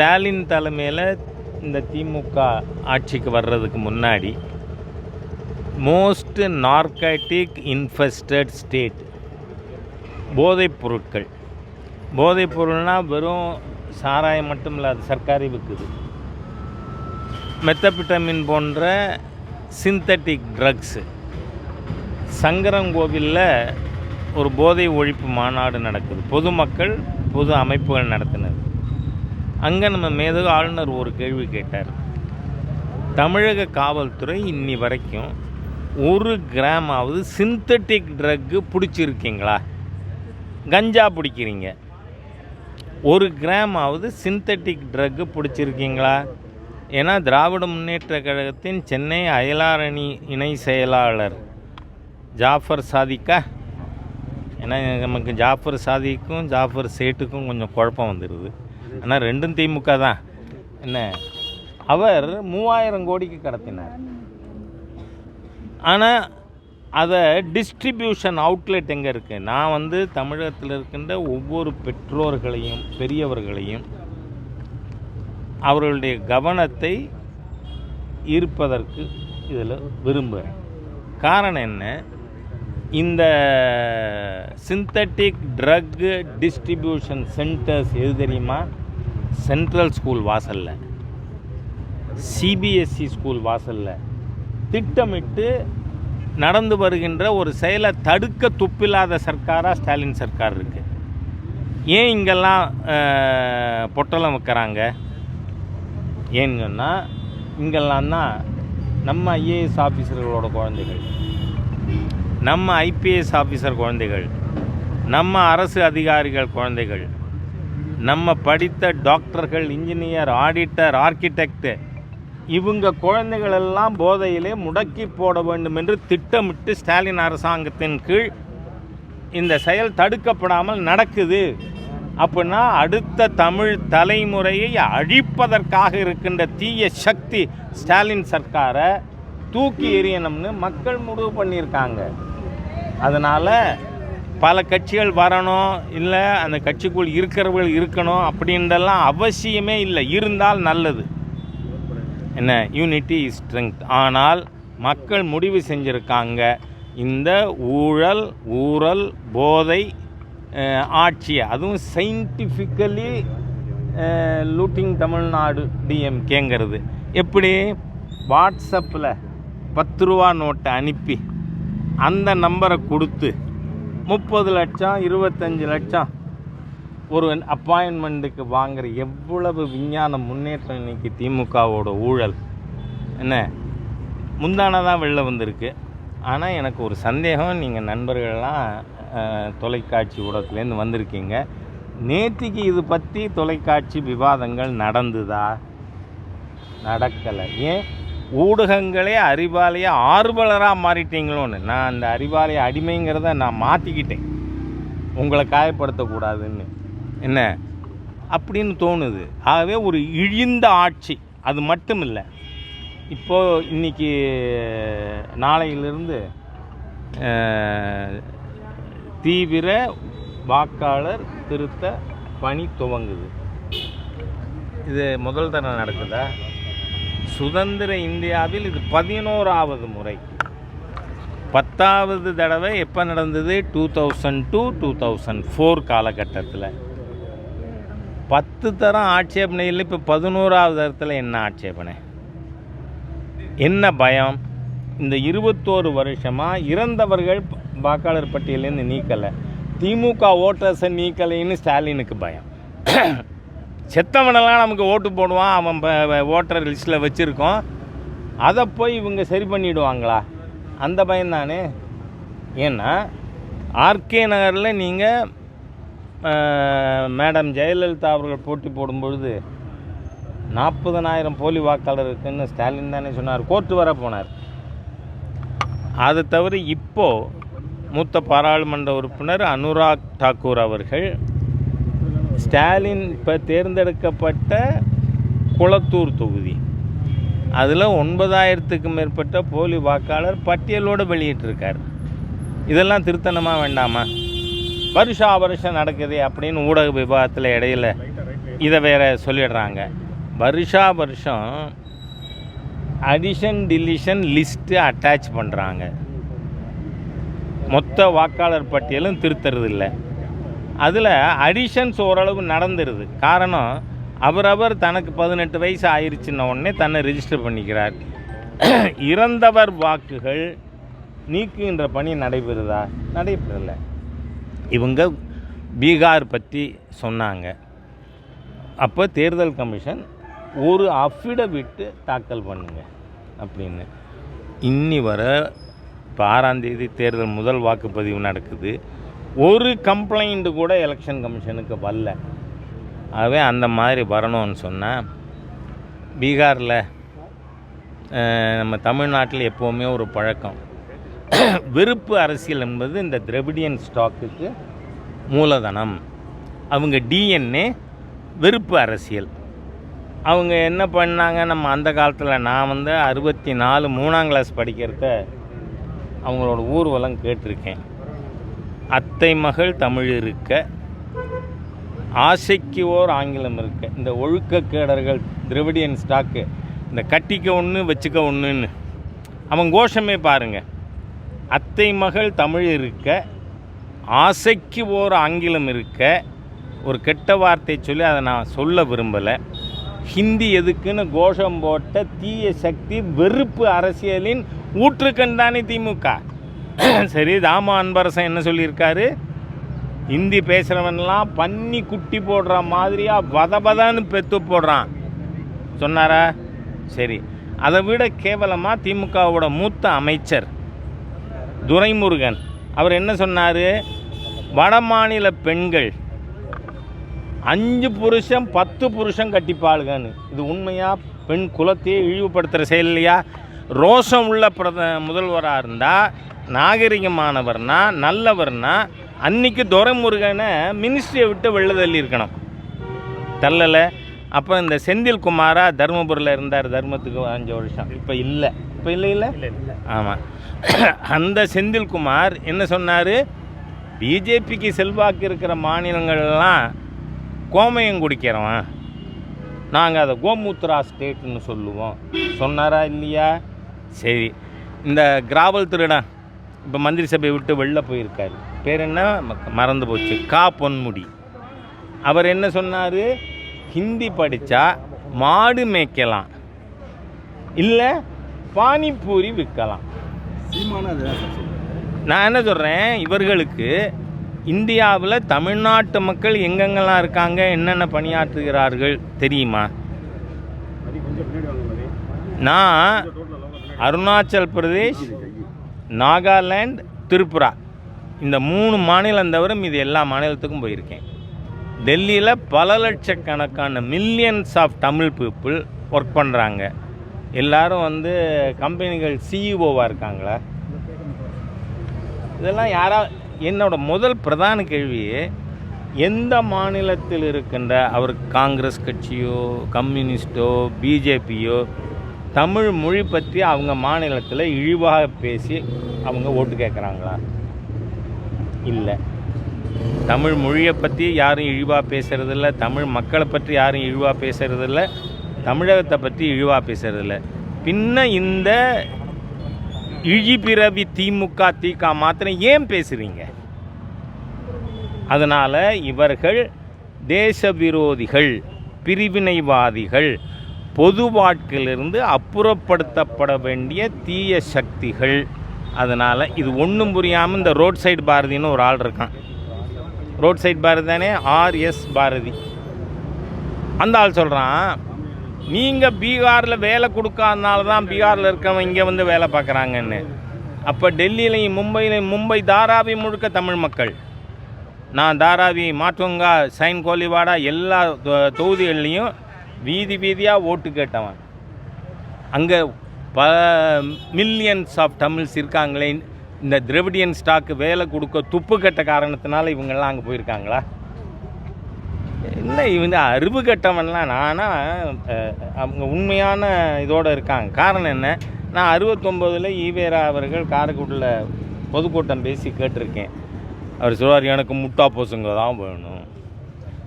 ஸ்டாலின் தலைமையில் இந்த திமுக ஆட்சிக்கு வர்றதுக்கு முன்னாடி மோஸ்ட் நார்காட்டிக் இன்ஃபெஸ்டட் ஸ்டேட். போதைப் பொருள்னால் வெறும் சாராயம் மட்டும் இல்லை, அது சர்க்காரி விற்குது. மெத்தபிட்டமின் போன்ற சிந்தட்டிக் ட்ரக்ஸு. சங்கரங்கோவிலில் ஒரு போதை ஒழிப்பு மாநாடு நடக்குது, பொதுமக்கள் பொது அமைப்புகள் நடத்தினது. அங்கே நம்ம மேதகு ஆளுநர் ஒரு கேள்வி கேட்டார். தமிழக காவல்துறை இன்னி வரைக்கும் 1 கிராமாவது சிந்தட்டிக் ட்ரக்கு பிடிச்சிருக்கீங்களா? கஞ்சா பிடிக்கிறீங்க, 1 கிராமாவது சிந்தட்டிக் ட்ரக்கு பிடிச்சிருக்கீங்களா? ஏன்னா திராவிட முன்னேற்ற கழகத்தின் சென்னை அயலாரணி இணை செயலாளர் ஜாஃபர் சாதிக்கா, ஏன்னா நமக்கு ஜாஃபர் சாதிக்கும் ஜாஃபர் சேட்டுக்கும் கொஞ்சம் குழப்பம் வந்துடுது. ஆனால் ரெண்டும் திமுக தான். என்ன, அவர் 3000 கோடிக்கு கடத்தினார். ஆனால் அதை டிஸ்ட்ரிபியூஷன் அவுட்லெட் எங்கே இருக்குது? நான் தமிழகத்தில் இருக்கின்ற ஒவ்வொரு பெற்றோர்களையும் பெரியவர்களையும் அவர்களுடைய கவனத்தை ஈர்ப்பதற்கு இதில் விரும்புகிறேன். காரணம் என்ன, இந்த சிந்தட்டிக் ட்ரக் டிஸ்ட்ரிபியூஷன் சென்டர்ஸ் எது தெரியுமா? சென்ட்ரல் ஸ்கூல் வாசலில், சிபிஎஸ்சி ஸ்கூல் வாசலில் திட்டமிட்டு நடந்து வருகின்ற ஒரு செயலை தடுக்க துப்பில்லாத சர்க்காராக ஸ்டாலின் சர்க்கார் இருக்குது. ஏன் இங்கெல்லாம் பொட்டலம் வைக்கிறாங்க? ஏன்னு சொன்னால், இங்கெல்லாம் தான் நம்ம ஐஏஎஸ் ஆஃபீஸர்களோட குழந்தைகள், நம்ம ஐபிஎஸ் ஆஃபீஸர் குழந்தைகள், நம்ம அரசு அதிகாரிகள் குழந்தைகள், நம்ம படித்த டாக்டர்கள், இன்ஜினியர், ஆடிட்டர், ஆர்கிடெக்ட், இவங்க குழந்தைகளெல்லாம் போதையிலே முடக்கி போட வேண்டும் என்று திட்டமிட்டு ஸ்டாலின் அரசாங்கத்தின் கீழ் இந்த செயல் தடுக்கப்படாமல் நடக்குது. அப்படின்னா அடுத்த தமிழ் தலைமுறையை அழிப்பதற்காக இருக்கின்ற தீய சக்தி ஸ்டாலின் சர்க்காரை தூக்கி எறியணும்னு மக்கள் முடிவு பண்ணியிருக்காங்க. அதனால் பல கட்சிகள் வரணும், இல்லை அந்த கட்சிக்குள் இருக்கிறவர்கள் இருக்கணும் அப்படின்றலாம் அவசியமே இல்லை. இருந்தால் நல்லது. என்ன, யூனிட்டி இஸ் ஸ்ட்ரெங்க். ஆனால் மக்கள் முடிவு செஞ்சுருக்காங்க, இந்த ஊழல் போதை ஆட்சியை, அதுவும் சயின்டிஃபிக்கலி லூட்டிங் தமிழ்நாடு டிஎம்கேங்கிறது எப்படி? வாட்ஸ்அப்பில் 10 ரூபா நோட்டை அனுப்பி அந்த நம்பரை கொடுத்து 30 லட்சம் 25 லட்சம் ஒரு அப்பாயின்மெண்ட்டுக்கு வாங்குகிற எவ்வளவு விஞ்ஞான முன்னேற்றம் இன்றைக்கி திமுகவோட ஊழல். என்ன, முந்தானதான் வெளில வந்திருக்கு. ஆனால் எனக்கு ஒரு சந்தேகம், நீங்கள் நண்பர்கள்லாம் தொலைக்காட்சி ஊடகத்துலேருந்து வந்திருக்கீங்க, நேற்றுக்கு இது பற்றி தொலைக்காட்சி விவாதங்கள் நடந்துதா? நடக்கலை. ஏன்? ஊடகங்களே அறிவாலய ஆர்வலராக மாறிட்டீங்களோன்னு. நான் அந்த அறிவாலய அடிமைங்கிறத நான் மாற்றிக்கிட்டேன், உங்களை காயப்படுத்தக்கூடாதுன்னு. என்ன அப்படின்னு தோணுது. ஆகவே ஒரு இழிந்த ஆட்சி. அது மட்டும் இல்லை, இப்போது இன்றைக்கி நாளையிலிருந்து தீவிர வாக்காளர் திருத்த பணி துவங்குது. இது முதல் தடவை நடக்குதா? சுதந்திர இந்தியாவில் இது 11வது முறை. 10வது தடவை எப்போ நடந்தது? 2002 2004 காலகட்டத்தில். 10 தரம் ஆட்சேபனையில் இப்போ 11வது தரத்தில் என்ன ஆட்சேபனை? என்ன பயம்? இந்த 21 வருஷமாக இறந்தவர்கள் வாக்காளர் பட்டியலேருந்து நீக்கலை, திமுக ஓட்டர்ஸை நீக்கலைன்னு ஸ்டாலினுக்கு பயம். செத்தவனெல்லாம் நமக்கு ஓட்டு போடுவான், அவன் ஓட்டர் லிஸ்ட்டில் வச்சுருக்கோம், அதை போய் இவங்க சரி பண்ணிவிடுவாங்களா? அந்த பயம்தானே. ஏன்னா ஆர்கே நகரில் நீங்கள் மேடம் ஜெயலலிதா அவர்கள் போட்டி போடும்பொழுது 40,000 போலி வாக்காளர் இருக்குன்னு ஸ்டாலின் தானே சொன்னார். கோர்ட்டு வர போனார். அது தவிர இப்போது மூத்த பாராளுமன்ற உறுப்பினர் அனுராக் தாக்கூர் அவர்கள் ஸ்டாலின் இப்போ தேர்ந்தெடுக்கப்பட்ட குளத்தூர் தொகுதி, அதில் 9,000க்கும் மேற்பட்ட போலி வாக்காளர் பட்டியலோடு வெளியிட்டிருக்கார். இதெல்லாம் திருத்தணுமா வேண்டாமா? வருஷம் நடக்குது அப்படின்னு ஊடக விவாதத்தில் இடையில் இதை வேற சொல்லிடுறாங்க. வருஷா வருஷம் அடிஷன் டிலிஷன் லிஸ்ட்டு அட்டாச் பண்ணுறாங்க. மொத்த வாக்காளர் பட்டியலும் திருத்துறது இல்லை. அதில் அடிஷன்ஸ் ஓரளவு நடந்துருது. காரணம், அவரவர் தனக்கு 18 வயசு ஆயிடுச்சுன்ன உடனே தன்னை ரிஜிஸ்டர் பண்ணிக்கிறார். இறந்தவர் வாக்குகள் நீக்குகின்ற பணி நடைபெறுதா? நடைபெறலை. இவங்க பீகார் பற்றி சொன்னாங்க. அப்போ தேர்தல் கமிஷன் ஒரு அஃபிடவிட்டு தாக்கல் பண்ணுங்க அப்படின்னு. இன்னி வர இப்போ 6ஆம் தேதி தேர்தல் முதல் வாக்குப்பதிவு நடக்குது. ஒரு கம்ப்ளைண்ட்டு கூட எலெக்ஷன் கமிஷனுக்கு வரல. ஆகவே அந்த மாதிரி வரணும்னு சொன்னால், பீகாரில் நம்ம தமிழ்நாட்டில் எப்போவுமே ஒரு பழக்கம், வெறுப்பு அரசியல் என்பது இந்த திராவிடியன் ஸ்டாக்குக்கு மூலதனம். அவங்க டிஎன்ஏ வெறுப்பு அரசியல். அவங்க என்ன பண்ணாங்க, நம்ம அந்த காலத்தில் நான் 64 3ஆம் கிளாஸ் படிக்கிறத அவங்களோட ஊர்வலம் கேட்டிருக்கேன். அத்தை மகள் தமிழ் இருக்க, ஆசைக்கு ஓர் ஆங்கிலம் இருக்க. இந்த ஒழுக்கக்கேடர்கள் திராவிடியன் ஸ்டாக்கு, இந்த கட்டிக்க ஒன்று வச்சுக்க ஒன்றுன்னு அவன் கோஷமே பாருங்கள். அத்தை மகள் தமிழ் இருக்க, ஆசைக்கு ஓர் ஆங்கிலம் இருக்க. ஒரு கெட்ட வார்த்தை சொல்லி அதை நான் சொல்ல விரும்பலை. ஹிந்தி எதுக்குன்னு கோஷம் போட்ட தீய சக்தி, வெறுப்பு அரசியலின் ஊற்றுக்கண் தானே திமுக. சரி, தாமா அன்பரசன் என்ன சொல்லியிருக்காரு, ஹிந்தி பேசுகிறவன்லாம் பன்னி குட்டி போடுற மாதிரியாக வதபதான்னு பெத்து போடுறான் சொன்னாரா? சரி, அதை விட கேவலமாக திமுகவோட மூத்த அமைச்சர் துரைமுருகன் அவர் என்ன சொன்னார், வட மாநில பெண்கள் 5 புருஷன் 10 புருஷன் கட்டிப்பாளுகன்னு. இது உண்மையாக பெண் குலத்தையே இழிவுபடுத்துகிற செயல் இல்லையா? ரோஷம் உள்ள முதல்வராக இருந்தால், நாகரிகமானவர்னா, நல்லவர்னா, அன்றைக்கி துரைமுருகனை மினிஸ்ட்ரியை விட்டு வெளில தள்ளியிருக்கணும். தள்ளலை. அப்போ இந்த செந்தில் குமாரா தருமபுரியில் இருந்தார், தர்மத்துக்கு 5 வருஷம். இப்போ இல்லை. இப்போ இல்லை. ஆமாம். அந்த செந்தில்குமார் என்ன சொன்னார், பிஜேபிக்கு செல்வாக்கு இருக்கிற மாநிலங்கள்லாம் கோமயம் குடிக்கிறவன், நாங்கள் அதை கோமூத்ரா ஸ்டேட்டுன்னு சொல்லுவோம் சொன்னாரா இல்லையா? சரி, இந்த கிராவல் திருடன் இப்போ மந்திரி சபையை விட்டு வெளில போயிருக்காரு. பேர் என்ன மறந்து போச்சு, கா பொன்முடி. அவர் என்ன சொன்னார், ஹிந்தி படித்தா மாடு மேய்க்கலாம், இல்லை பானிபூரி விற்கலாம். நான் என்ன சொல்கிறேன், இவர்களுக்கு இந்தியாவில் தமிழ்நாட்டு மக்கள் எங்கெங்கெல்லாம் இருக்காங்க, என்னென்ன பணியாற்றுகிறார்கள் தெரியுமா? நான் அருணாச்சல் பிரதேஷ், நாகாலாந்து, திரிபுரா இந்த 3 மாநிலம் தவிர இது எல்லா மாநிலத்துக்கும் போயிருக்கேன். டெல்லியில் பல லட்சக்கணக்கான millions of Tamil people work பண்ணுறாங்க. எல்லோரும் கம்பெனிகள் சிஇஓவாக இருக்காங்களா? இதெல்லாம் என்னோட முதல் பிரதான கேள்வி, எந்த மாநிலத்தில் இருக்கின்ற அவர் காங்கிரஸ் கட்சியோ கம்யூனிஸ்டோ பிஜேபியோ தமிழ் மொழி பற்றி அவங்க மாநிலத்தில் இழிவாக பேசி அவங்க ஓட்டு கேட்குறாங்களா? இல்லை. தமிழ் மொழியை பற்றி யாரும் இழிவாக பேசுகிறதில்ல, தமிழ் மக்களை பற்றி யாரும் இழிவாக பேசுகிறதில்ல, தமிழகத்தை பற்றி இழிவாக பேசுகிறதில்ல. பின்ன இந்த இழிபிறவி திமுக திக மாத்திரம் ஏன் பேசுகிறீங்க? அதனால் இவர்கள் தேச விரோதிகள், பிரிவினைவாதிகள், பொது வாழ்க்கையிலிருந்து அப்புறப்படுத்தப்பட வேண்டிய தீய சக்திகள். அதனால் இது ஒன்றும் புரியாமல் இந்த ரோட் சைடு பாரதின்னு ஒரு ஆள் இருக்கான். ரோட் சைடு பாரதி தானே, ஆர்எஸ் பாரதி. அந்த ஆள் சொல்கிறான், நீங்கள் பீகாரில் வேலை கொடுக்காதனால தான் பீகாரில் இருக்கவங்க இங்கே வேலை பார்க்குறாங்கன்னு. அப்போ டெல்லியிலையும் மும்பையிலையும், மும்பை தாராவி முழுக்க தமிழ் மக்கள். நான் தாராவி, மாட்டுங்கா, சைன் கோலிவாடா எல்லா தொகுதிகள்லேயும் வீதி வீதியாக ஓட்டு கேட்டவன். அங்கே மில்லியன்ஸ் ஆஃப் தமிழ்ஸ் இருக்காங்களே. இந்த திராவிடியன் ஸ்டாக்கு வேலை கொடுக்க துப்பு கட்ட காரணத்தினால இவங்கெல்லாம் அங்கே போயிருக்காங்களா? இல்லை, இவங்க அறிவு கட்டவன்லாம் நானா அவங்க உண்மையான இதோடு இருக்காங்க. காரணம் என்ன, நான் 69 ஈவேரா அவர்கள் காரைக்குடியில் பொதுக்கூட்டம் பேசி கேட்டிருக்கேன். அவர் சொல்வார், எனக்கு முட்டா பசங்க தான் வேணும்.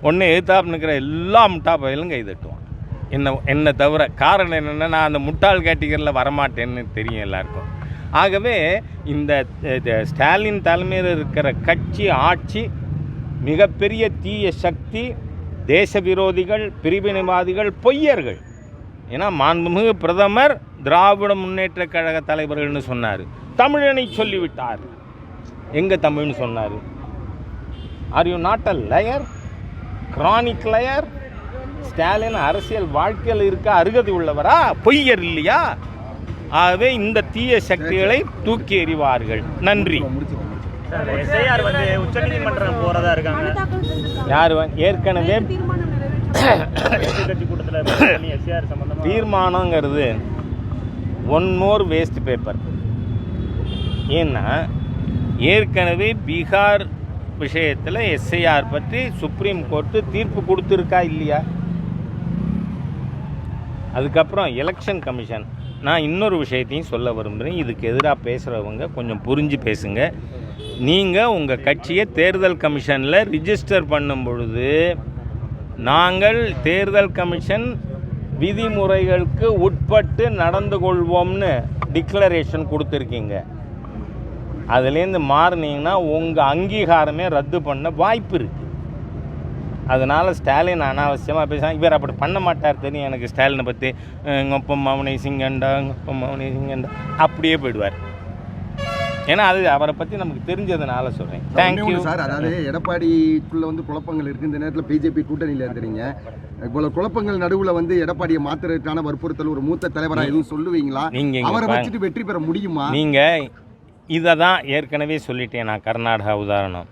ஒன்று எதிர்த்தாப்புல இருக்கிற எல்லா முட்டா பயிலும் கை தட்டுவான். என்னை தவிர. காரணம் என்னென்னா, நான் அந்த முட்டாள் கேட்டகரியில் வரமாட்டேன்னு தெரியும் எல்லாருக்கும். ஆகவே இந்த ஸ்டாலின் தலைமையில் இருக்கிற கட்சி ஆட்சி மிகப்பெரிய தீய சக்தி, தேச விரோதிகள், பிரிவினைவாதிகள், பொய்யர்கள். ஏன்னா மாண்புமிகு பிரதமர் திராவிட முன்னேற்ற கழக தலைவர்கள்னு சொன்னார். தமிழனை சொல்லிவிட்டார். எங்கே தமிழ்னு சொன்னார்? Are you not a layer, chronic layer? Stalin அரசியல் வாழ்க்கையில் இருக்க அருகதை உள்ளவரா? பொய்யர் இல்லையா? ஆகவே இந்த தீய சக்திகளை தூக்கி எறிவார்கள். நன்றி. உச்சநீதிமன்றம் போறதா இருக்காங்க. யார் ஏற்கனவே தீர்மானங்கிறது ஒன் மோர் வேஸ்ட் பேப்பர். ஏன்னா ஏற்கனவே பீகார் விஷயத்தில் எஸ்ஐஆர் பற்றி சுப்ரீம் கோர்ட்டு தீர்ப்பு கொடுத்துருக்கா இல்லையா? அதுக்கப்புறம் எலெக்ஷன் கமிஷன். நான் இன்னொரு விஷயத்தையும் சொல்ல விரும்புகிறேன். இதுக்கு எதிராக பேசுகிறவங்க கொஞ்சம் புரிஞ்சு பேசுங்க. நீங்கள் உங்கள் கட்சியை தேர்தல் கமிஷனில் ரிஜிஸ்டர் பண்ணும் பொழுது நாங்கள் தேர்தல் கமிஷன் விதிமுறைகளுக்கு உட்பட்டு நடந்து கொள்வோம்னு டிக்ளரேஷன் கொடுத்துருக்கீங்க. அதுலேருந்து மாறினீங்கன்னா உங்கள் அங்கீகாரமே ரத்து பண்ண வாய்ப்பு இருக்குது. அதனால் ஸ்டாலின் அனாவசியமாக பேசுகிறான். இவர் அப்படி பண்ண மாட்டார், தெரியும் எனக்கு ஸ்டாலினை பற்றி. எங்கள் அப்பா மவனை சிங்கண்டா, எங்கள் அப்பா மவனை சிங்கண்டா அப்படியே போயிடுவார். ஏன்னா அது அவரை பற்றி நமக்கு தெரிஞ்சதுனால சொல்கிறேன். Thank you sir. அதாவது எடப்பாடிக்குள்ளே வந்து குழப்பங்கள் இருக்குது. இந்த நேரத்தில் பிஜேபி கூட்டணியில் இருக்கிறீங்க. இவ்வளோ குழப்பங்கள் நடுவில் வந்து எடப்பாடியை மாற்றுறதுக்கான வற்புறுத்தல் ஒரு மூத்த தலைவராக எதுவும் சொல்லுவீங்களா? நீங்கள் அவரை வச்சுட்டு வெற்றி பெற முடியுமா? நீங்கள் இதை தான் ஏற்கனவே சொல்லிட்டேன் நான். கர்நாடகா உதாரணம்.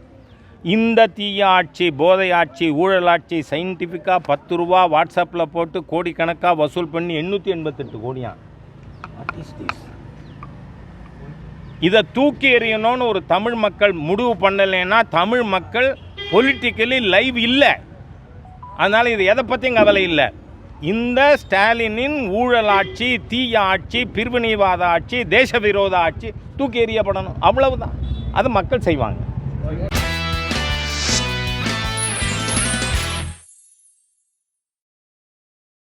இந்த தீய ஆட்சி, போதை ஆட்சி, ஊழல் ஆட்சி சயின்டிஃபிக்காக 10 ரூபா வாட்ஸ்அப்பில் போட்டு கோடிக்கணக்காக வசூல் பண்ணி 888 கோடியான். What is this? இதை தூக்கி எறியணும்னு ஒரு தமிழ் மக்கள் முடிவு பண்ணலைன்னா தமிழ் மக்கள் பொலிட்டிக்கலி லைவ் இல்லை. அதனால் இது எதை பற்றியும் கவலை இல்லை. இந்த ஸ்டாலினின் ஊழல் ஆட்சி, தீய ஆட்சி, பிரிவினைவாத ஆட்சி, தேச விரோத ஆட்சி தூக்கி எறியப்படணும். அவ்வளவுதான். அது மக்கள் செய்வாங்க.